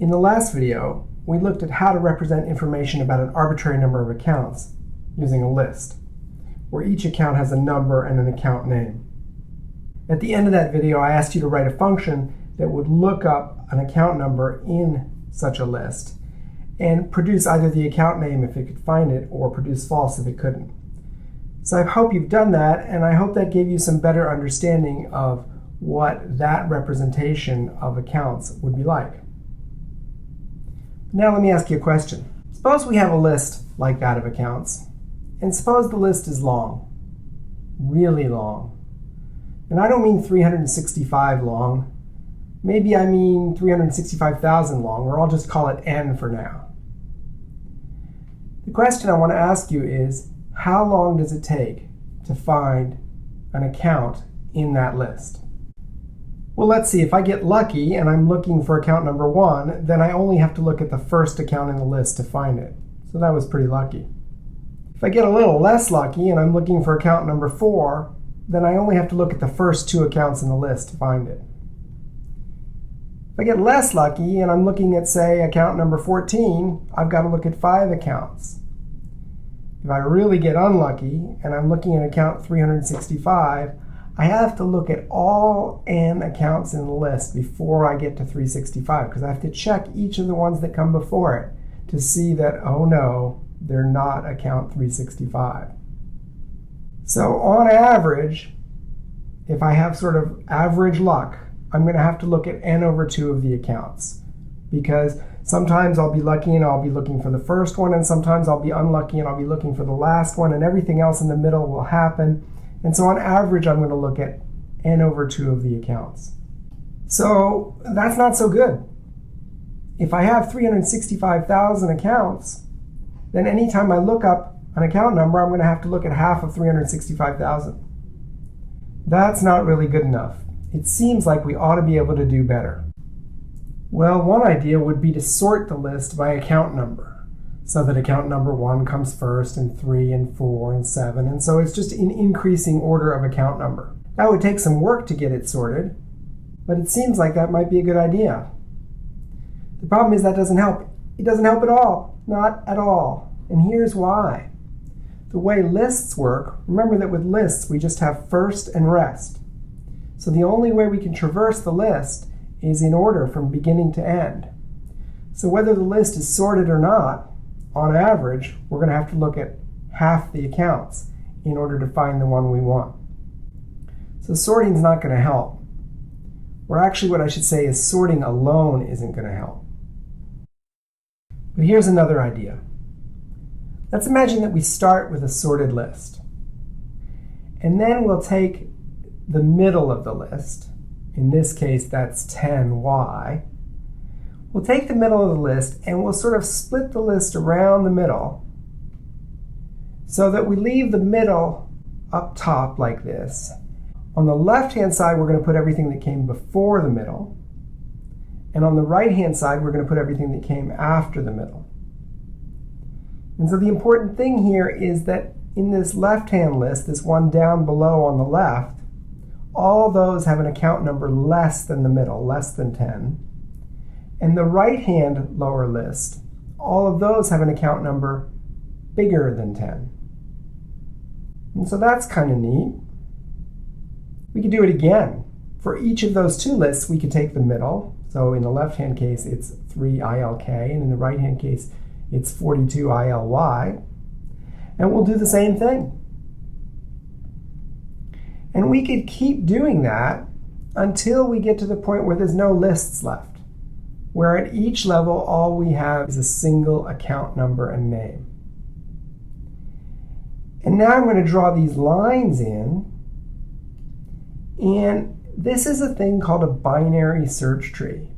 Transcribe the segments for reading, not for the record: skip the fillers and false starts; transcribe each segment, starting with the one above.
In the last video, we looked at how to represent information about an arbitrary number of accounts using a list, where each account has a number and an account name. At the end of that video, I asked you to write a function that would look up an account number in such a list and produce either the account name if it could find it or produce false if it couldn't. So I hope you've done that, and I hope that gave you some better understanding of what that representation of accounts would be like. Now let me ask you a question. Suppose we have a list like that of accounts, and suppose the list is long, really long. And I don't mean 365 long, maybe I mean 365,000 long, or I'll just call it N for now. The question I want to ask you is, how long does it take to find an account in that list? Well, let's see, if I get lucky and I'm looking for account number 1, then I only have to look at the first account in the list to find it. So that was pretty lucky. If I get a little less lucky and I'm looking for account number 4, then I only have to look at the first 2 accounts in the list to find it. If I get less lucky and I'm looking at, say, account number 14, I've got to look at 5 accounts. If I really get unlucky and I'm looking at account 365, I have to look at all N accounts in the list before I get to 365, because I have to check each of the ones that come before it to see that, oh no, they're not account 365. So on average, if I have sort of average luck, I'm going to have to look at N over 2 of the accounts, because sometimes I'll be lucky and I'll be looking for the first one, and sometimes I'll be unlucky and I'll be looking for the last one, and everything else in the middle will happen. And so on average, I'm going to look at N over 2 of the accounts. So that's not so good. If I have 365,000 accounts, then anytime I look up an account number, I'm going to have to look at half of 365,000. That's not really good enough. It seems like we ought to be able to do better. Well, one idea would be to sort the list by account number, so that account number 1 comes first, and 3, and 4, and 7, and so it's just in increasing order of account number. That would take some work to get it sorted, but it seems like that might be a good idea. The problem is that doesn't help. It doesn't help at all. Not at all. And here's why. The way lists work, remember that with lists we just have first and rest. So the only way we can traverse the list is in order from beginning to end. So whether the list is sorted or not, on average, we're going to have to look at half the accounts in order to find the one we want. So sorting is not going to help. Or actually what I should say is sorting alone isn't going to help. But here's another idea. Let's imagine that we start with a sorted list. And then we'll take the middle of the list. In this case, that's 10Y. We'll take the middle of the list and we'll sort of split the list around the middle so that we leave the middle up top like this. On the left-hand side, we're going to put everything that came before the middle. And on the right-hand side, we're going to put everything that came after the middle. And so the important thing here is that in this left-hand list, this one down below on the left, all those have an account number less than the middle, less than 10. And the right-hand lower list, all of those have an account number bigger than 10. And so that's kind of neat. We could do it again. For each of those 2 lists, we could take the middle. So in the left-hand case, it's 3ILK, and in the right-hand case, it's 42ILY. And we'll do the same thing. And we could keep doing that until we get to the point where there's no lists left, where at each level all we have is a single account number and name. And now I'm going to draw these lines in, and this is a thing called a binary search tree.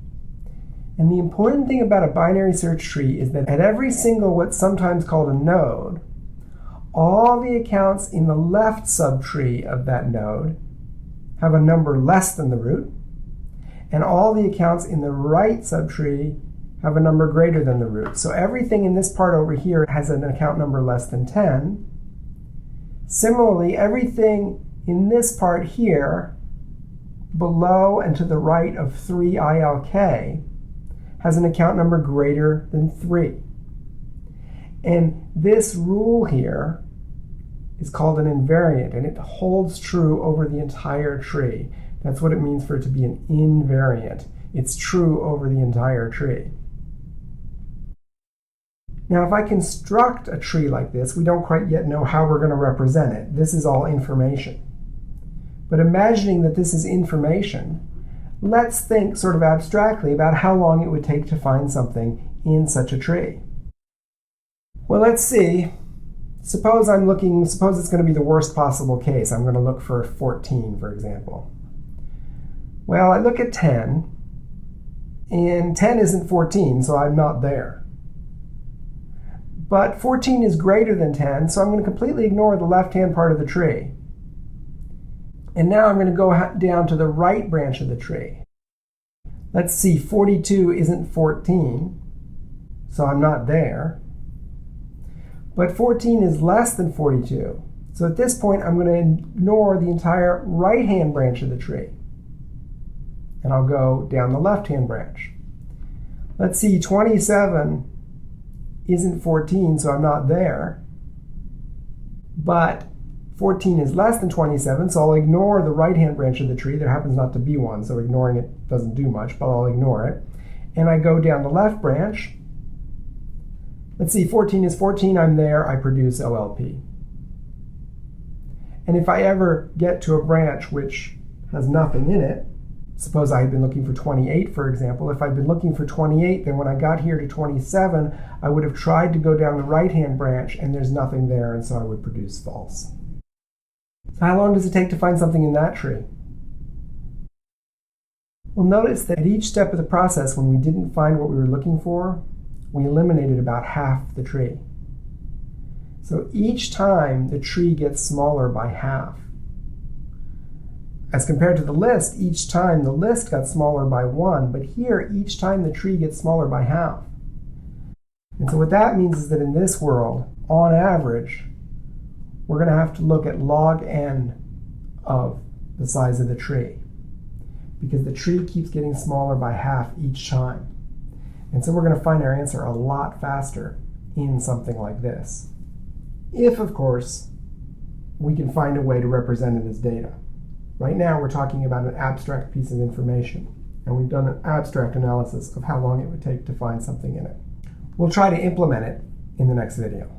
And the important thing about a binary search tree is that at every single what's sometimes called a node, all the accounts in the left subtree of that node have a number less than the root, and all the accounts in the right subtree have a number greater than the root. So everything in this part over here has an account number less than 10. Similarly, everything in this part here, below and to the right of 3ILK, has an account number greater than 3. And this rule here is called an invariant, and it holds true over the entire tree. That's what it means for it to be an invariant. It's true over the entire tree. Now, if I construct a tree like this, we don't quite yet know how we're going to represent it. This is all information. But imagining that this is information, let's think sort of abstractly about how long it would take to find something in such a tree. Well, let's see. Suppose it's going to be the worst possible case. I'm going to look for 14, for example. Well, I look at 10, and 10 isn't 14, so I'm not there. But 14 is greater than 10, so I'm going to completely ignore the left-hand part of the tree. And now I'm going to go down to the right branch of the tree. Let's see, 42 isn't 14, so I'm not there. But 14 is less than 42. So at this point, I'm going to ignore the entire right-hand branch of the tree. And I'll go down the left-hand branch. Let's see, 27 isn't 14, so I'm not there. But 14 is less than 27, so I'll ignore the right-hand branch of the tree. There happens not to be one, so ignoring it doesn't do much, but I'll ignore it. And I go down the left branch. Let's see, 14 is 14, I'm there, I produce OLP. And if I ever get to a branch which has nothing in it, suppose I had been looking for 28, for example, if I'd been looking for 28, then when I got here to 27, I would have tried to go down the right-hand branch, and there's nothing there, and so I would produce false. So how long does it take to find something in that tree? Well, notice that at each step of the process, when we didn't find what we were looking for, we eliminated about half the tree. So each time the tree gets smaller by half. As compared to the list, each time the list got smaller by 1, but here each time the tree gets smaller by half. And so what that means is that in this world, on average, we're going to have to look at log n of the size of the tree, because the tree keeps getting smaller by half each time. And so we're going to find our answer a lot faster in something like this. If, of course, we can find a way to represent it as data. Right now we're talking about an abstract piece of information, and we've done an abstract analysis of how long it would take to find something in it. We'll try to implement it in the next video.